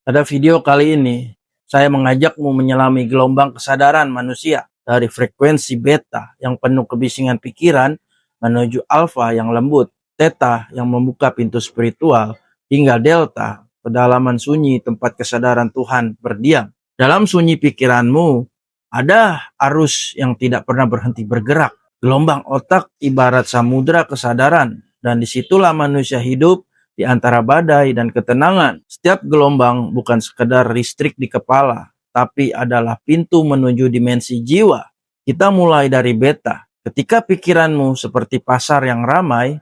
Pada video kali ini, saya mengajakmu menyelami gelombang kesadaran manusia dari frekuensi beta yang penuh kebisingan pikiran menuju alfa yang lembut, theta yang membuka pintu spiritual, hingga delta, pedalaman sunyi tempat kesadaran Tuhan berdiam. Dalam sunyi pikiranmu, ada arus yang tidak pernah berhenti bergerak. Gelombang otak ibarat samudra kesadaran, dan disitulah manusia hidup di antara badai dan ketenangan. Setiap gelombang bukan sekedar listrik di kepala, tapi adalah pintu menuju dimensi jiwa. Kita mulai dari beta. Ketika pikiranmu seperti pasar yang ramai,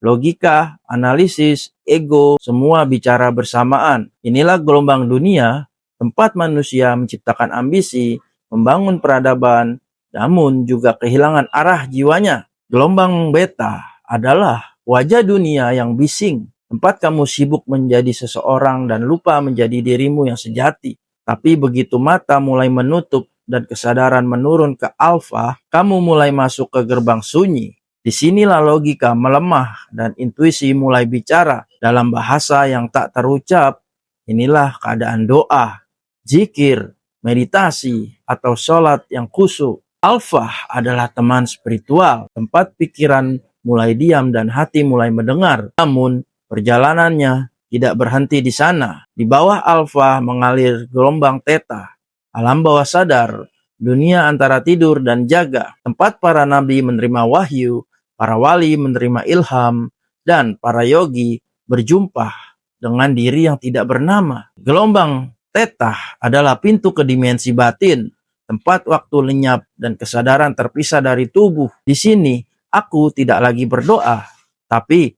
logika, analisis, ego, semua bicara bersamaan. Inilah gelombang dunia, tempat manusia menciptakan ambisi, membangun peradaban, namun juga kehilangan arah jiwanya. Gelombang beta adalah wajah dunia yang bising, tempat kamu sibuk menjadi seseorang dan lupa menjadi dirimu yang sejati. Tapi begitu mata mulai menutup dan kesadaran menurun ke alfa, kamu mulai masuk ke gerbang sunyi. Disinilah logika melemah dan intuisi mulai bicara dalam bahasa yang tak terucap. Inilah keadaan doa, zikir, meditasi, atau sholat yang khusyuk. Alfa adalah teman spiritual, tempat pikiran mulai diam dan hati mulai mendengar. Namun, perjalanannya tidak berhenti di sana. Di bawah alfa mengalir gelombang theta, alam bawah sadar, dunia antara tidur dan jaga, tempat para nabi menerima wahyu, para wali menerima ilham, dan para yogi berjumpa dengan diri yang tidak bernama. Gelombang theta adalah pintu ke dimensi batin, tempat waktu lenyap dan kesadaran terpisah dari tubuh. Di sini, aku tidak lagi berdoa, tapi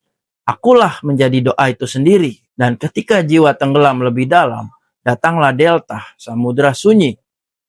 akulah menjadi doa itu sendiri. Dan ketika jiwa tenggelam lebih dalam, datanglah delta, samudra sunyi,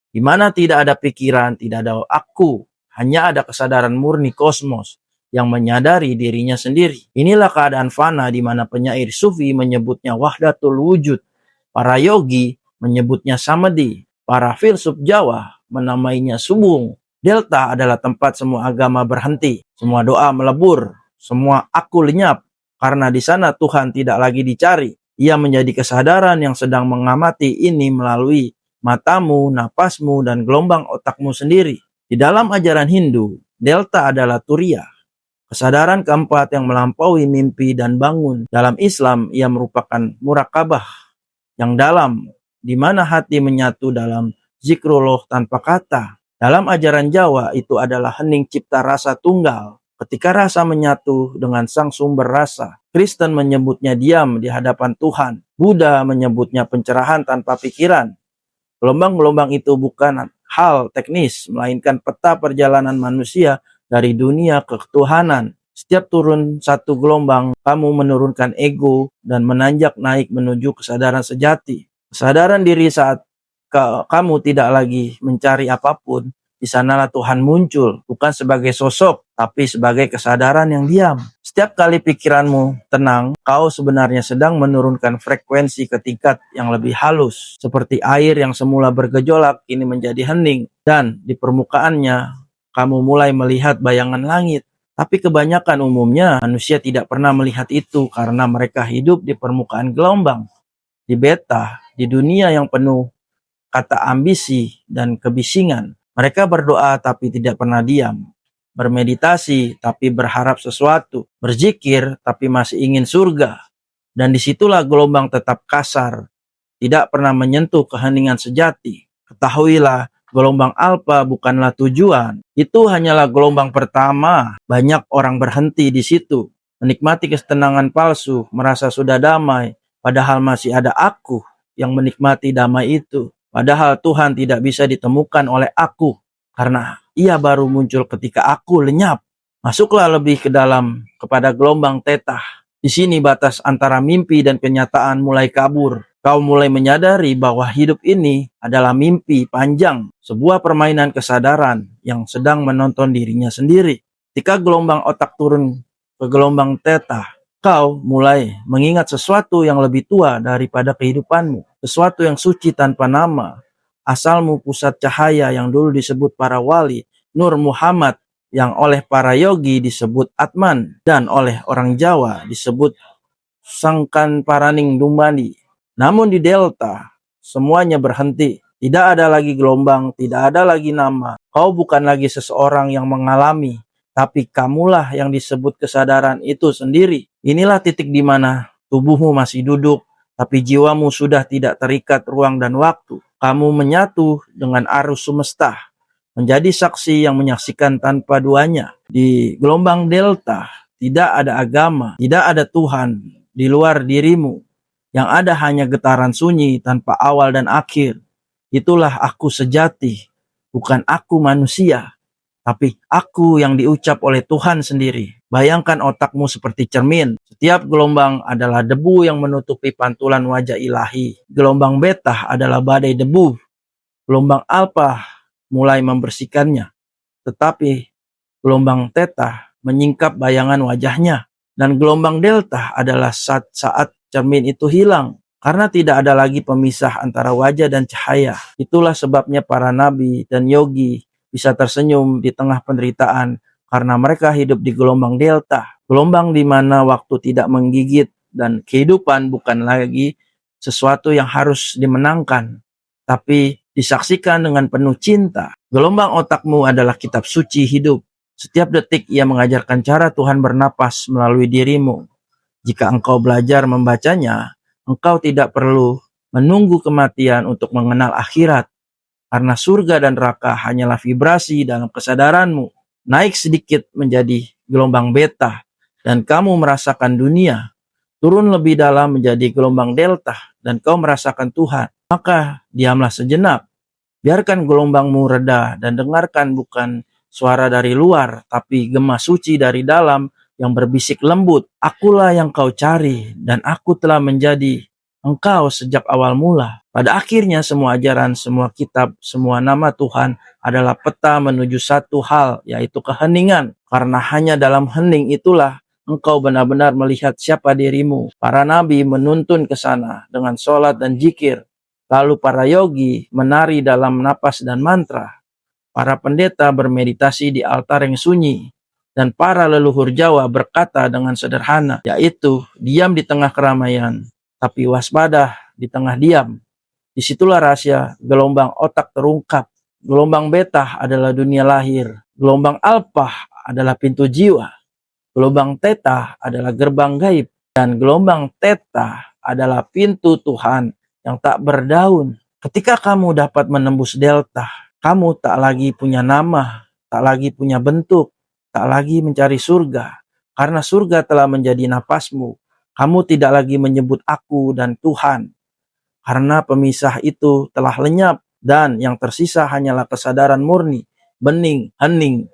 di mana tidak ada pikiran, tidak ada aku, hanya ada kesadaran murni kosmos yang menyadari dirinya sendiri. Inilah keadaan fana di mana penyair sufi menyebutnya wahdatul wujud, para yogi menyebutnya samadhi, para filsuf Jawa menamainya subung. Delta adalah tempat semua agama berhenti, semua doa melebur, semua aku lenyap, karena di sana Tuhan tidak lagi dicari. Ia menjadi kesadaran yang sedang mengamati ini melalui matamu, napasmu, dan gelombang otakmu sendiri. Di dalam ajaran Hindu, delta adalah turiya, kesadaran keempat yang melampaui mimpi dan bangun. Dalam Islam, ia merupakan murakabah yang dalam, di mana hati menyatu dalam zikrullah tanpa kata. Dalam ajaran Jawa, itu adalah hening cipta rasa tunggal. Ketika rasa menyatu dengan sang sumber rasa, Kristen menyebutnya diam di hadapan Tuhan. Buddha menyebutnya pencerahan tanpa pikiran. Gelombang-gelombang itu bukan hal teknis, melainkan peta perjalanan manusia dari dunia ke ketuhanan. Setiap turun satu gelombang, kamu menurunkan ego dan menanjak naik menuju kesadaran sejati. Kesadaran diri saat kamu tidak lagi mencari apapun, di sanalah Tuhan muncul, bukan sebagai sosok, tapi sebagai kesadaran yang diam. Setiap kali pikiranmu tenang, kau sebenarnya sedang menurunkan frekuensi ke tingkat yang lebih halus. Seperti air yang semula bergejolak, kini menjadi hening. Dan di permukaannya, kamu mulai melihat bayangan langit. Tapi kebanyakan umumnya, manusia tidak pernah melihat itu karena mereka hidup di permukaan gelombang. Di beta, di dunia yang penuh kata ambisi dan kebisingan. Mereka berdoa tapi tidak pernah diam. Bermeditasi tapi berharap sesuatu. Berzikir tapi masih ingin surga. Dan disitulah gelombang tetap kasar, tidak pernah menyentuh keheningan sejati. Ketahuilah, gelombang alfa bukanlah tujuan. Itu hanyalah gelombang pertama. Banyak orang berhenti di situ, menikmati ketenangan palsu, merasa sudah damai, padahal masih ada aku yang menikmati damai itu. Padahal Tuhan tidak bisa ditemukan oleh aku, karena ia baru muncul ketika aku lenyap. Masuklah lebih ke dalam kepada gelombang theta. Di sini batas antara mimpi dan kenyataan mulai kabur. Kau mulai menyadari bahwa hidup ini adalah mimpi panjang, sebuah permainan kesadaran yang sedang menonton dirinya sendiri. Ketika gelombang otak turun ke gelombang theta, kau mulai mengingat sesuatu yang lebih tua daripada kehidupanmu. Sesuatu yang suci tanpa nama. Asalmu pusat cahaya yang dulu disebut para wali. Nur Muhammad yang oleh para yogi disebut Atman. Dan oleh orang Jawa disebut Sangkan Paraning Dumadi. Namun di delta, semuanya berhenti. Tidak ada lagi gelombang, tidak ada lagi nama. Kau bukan lagi seseorang yang mengalami, tapi kamulah yang disebut kesadaran itu sendiri. Inilah titik di mana tubuhmu masih duduk, tapi jiwamu sudah tidak terikat ruang dan waktu. Kamu menyatu dengan arus semesta, menjadi saksi yang menyaksikan tanpa duanya. Di gelombang delta, tidak ada agama, tidak ada Tuhan di luar dirimu. Yang ada hanya getaran sunyi tanpa awal dan akhir. Itulah aku sejati, bukan aku manusia, tapi aku yang diucap oleh Tuhan sendiri. Bayangkan otakmu seperti cermin. Setiap gelombang adalah debu yang menutupi pantulan wajah ilahi. Gelombang beta adalah badai debu. Gelombang alfa mulai membersihkannya. Tetapi gelombang theta menyingkap bayangan wajahnya. Dan gelombang delta adalah saat cermin itu hilang. Karena tidak ada lagi pemisah antara wajah dan cahaya. Itulah sebabnya para nabi dan yogi bisa tersenyum di tengah penderitaan karena mereka hidup di gelombang delta. Gelombang di mana waktu tidak menggigit dan kehidupan bukan lagi sesuatu yang harus dimenangkan, tapi disaksikan dengan penuh cinta. Gelombang otakmu adalah kitab suci hidup. Setiap detik ia mengajarkan cara Tuhan bernapas melalui dirimu. Jika engkau belajar membacanya, engkau tidak perlu menunggu kematian untuk mengenal akhirat. Karena surga dan neraka hanyalah vibrasi dalam kesadaranmu. Naik sedikit menjadi gelombang beta, dan kamu merasakan dunia. Turun lebih dalam menjadi gelombang delta, dan kau merasakan Tuhan. Maka diamlah sejenak. Biarkan gelombangmu reda dan dengarkan bukan suara dari luar, tapi gema suci dari dalam yang berbisik lembut. Akulah yang kau cari, dan aku telah menjadi engkau sejak awal mula. Pada akhirnya semua ajaran, semua kitab, semua nama Tuhan adalah peta menuju satu hal, yaitu keheningan. Karena hanya dalam hening itulah engkau benar-benar melihat siapa dirimu. Para nabi menuntun ke sana dengan sholat dan zikir. Lalu para yogi menari dalam napas dan mantra. Para pendeta bermeditasi di altar yang sunyi. Dan para leluhur Jawa berkata dengan sederhana, yaitu diam di tengah keramaian, tapi waspada di tengah diam. Disitulah rahasia gelombang otak terungkap. Gelombang beta adalah dunia lahir. Gelombang alfa adalah pintu jiwa. Gelombang theta adalah gerbang gaib. Dan gelombang theta adalah pintu Tuhan yang tak berdaun. Ketika kamu dapat menembus delta, kamu tak lagi punya nama, tak lagi punya bentuk, tak lagi mencari surga. Karena surga telah menjadi napasmu. Kamu tidak lagi menyebut aku dan Tuhan. Karena pemisah itu telah lenyap dan yang tersisa hanyalah kesadaran murni, bening, hening,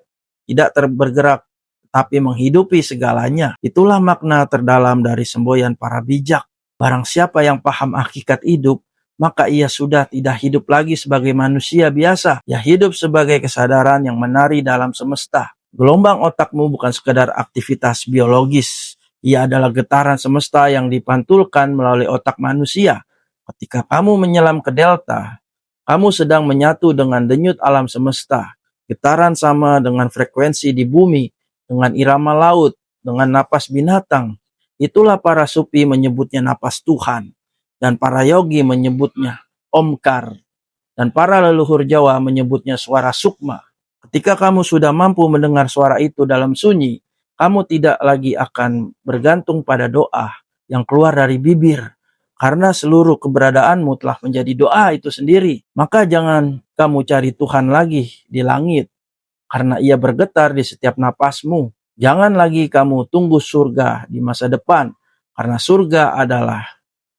tidak bergerak, tapi menghidupi segalanya. Itulah makna terdalam dari semboyan para bijak. Barang siapa yang paham hakikat hidup, maka ia sudah tidak hidup lagi sebagai manusia biasa. Ia hidup sebagai kesadaran yang menari dalam semesta. Gelombang otakmu bukan sekadar aktivitas biologis. Ia adalah getaran semesta yang dipantulkan melalui otak manusia. Ketika kamu menyelam ke delta, kamu sedang menyatu dengan denyut alam semesta. Getaran sama dengan frekuensi di bumi, dengan irama laut, dengan napas binatang. Itulah para sufi menyebutnya napas Tuhan. Dan para yogi menyebutnya omkar. Dan para leluhur Jawa menyebutnya suara sukma. Ketika kamu sudah mampu mendengar suara itu dalam sunyi, kamu tidak lagi akan bergantung pada doa yang keluar dari bibir. Karena seluruh keberadaanmu telah menjadi doa itu sendiri. Maka jangan kamu cari Tuhan lagi di langit. Karena ia bergetar di setiap napasmu. Jangan lagi kamu tunggu surga di masa depan. Karena surga adalah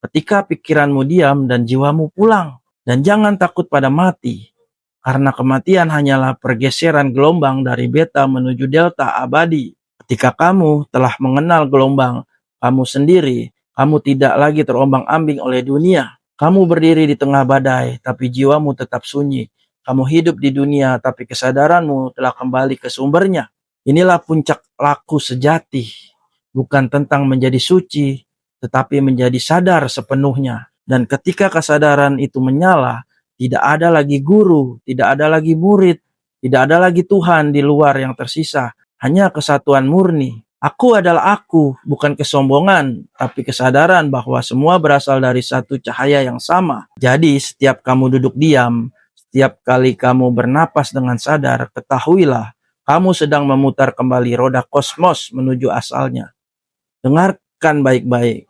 ketika pikiranmu diam dan jiwamu pulang. Dan jangan takut pada mati. Karena kematian hanyalah pergeseran gelombang dari beta menuju delta abadi. Ketika kamu telah mengenal gelombang kamu sendiri, kamu tidak lagi terombang-ambing oleh dunia. Kamu berdiri di tengah badai, tapi jiwamu tetap sunyi. Kamu hidup di dunia, tapi kesadaranmu telah kembali ke sumbernya. Inilah puncak laku sejati. Bukan tentang menjadi suci, tetapi menjadi sadar sepenuhnya. Dan ketika kesadaran itu menyala, tidak ada lagi guru, tidak ada lagi murid, tidak ada lagi Tuhan di luar yang tersisa. Hanya kesatuan murni. Aku adalah aku, bukan kesombongan, tapi kesadaran bahwa semua berasal dari satu cahaya yang sama. Jadi, setiap kamu duduk diam, setiap kali kamu bernapas dengan sadar, ketahuilah kamu sedang memutar kembali roda kosmos menuju asalnya. Dengarkan baik-baik.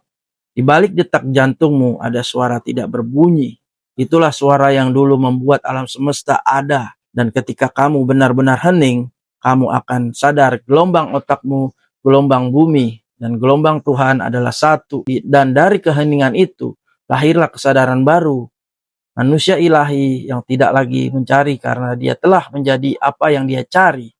Di balik detak jantungmu ada suara tidak berbunyi. Itulah suara yang dulu membuat alam semesta ada. Dan ketika kamu benar-benar hening, kamu akan sadar gelombang otakmu, gelombang bumi, dan gelombang Tuhan adalah satu. Dan dari keheningan itu, lahirlah kesadaran baru. Manusia ilahi yang tidak lagi mencari karena dia telah menjadi apa yang dia cari.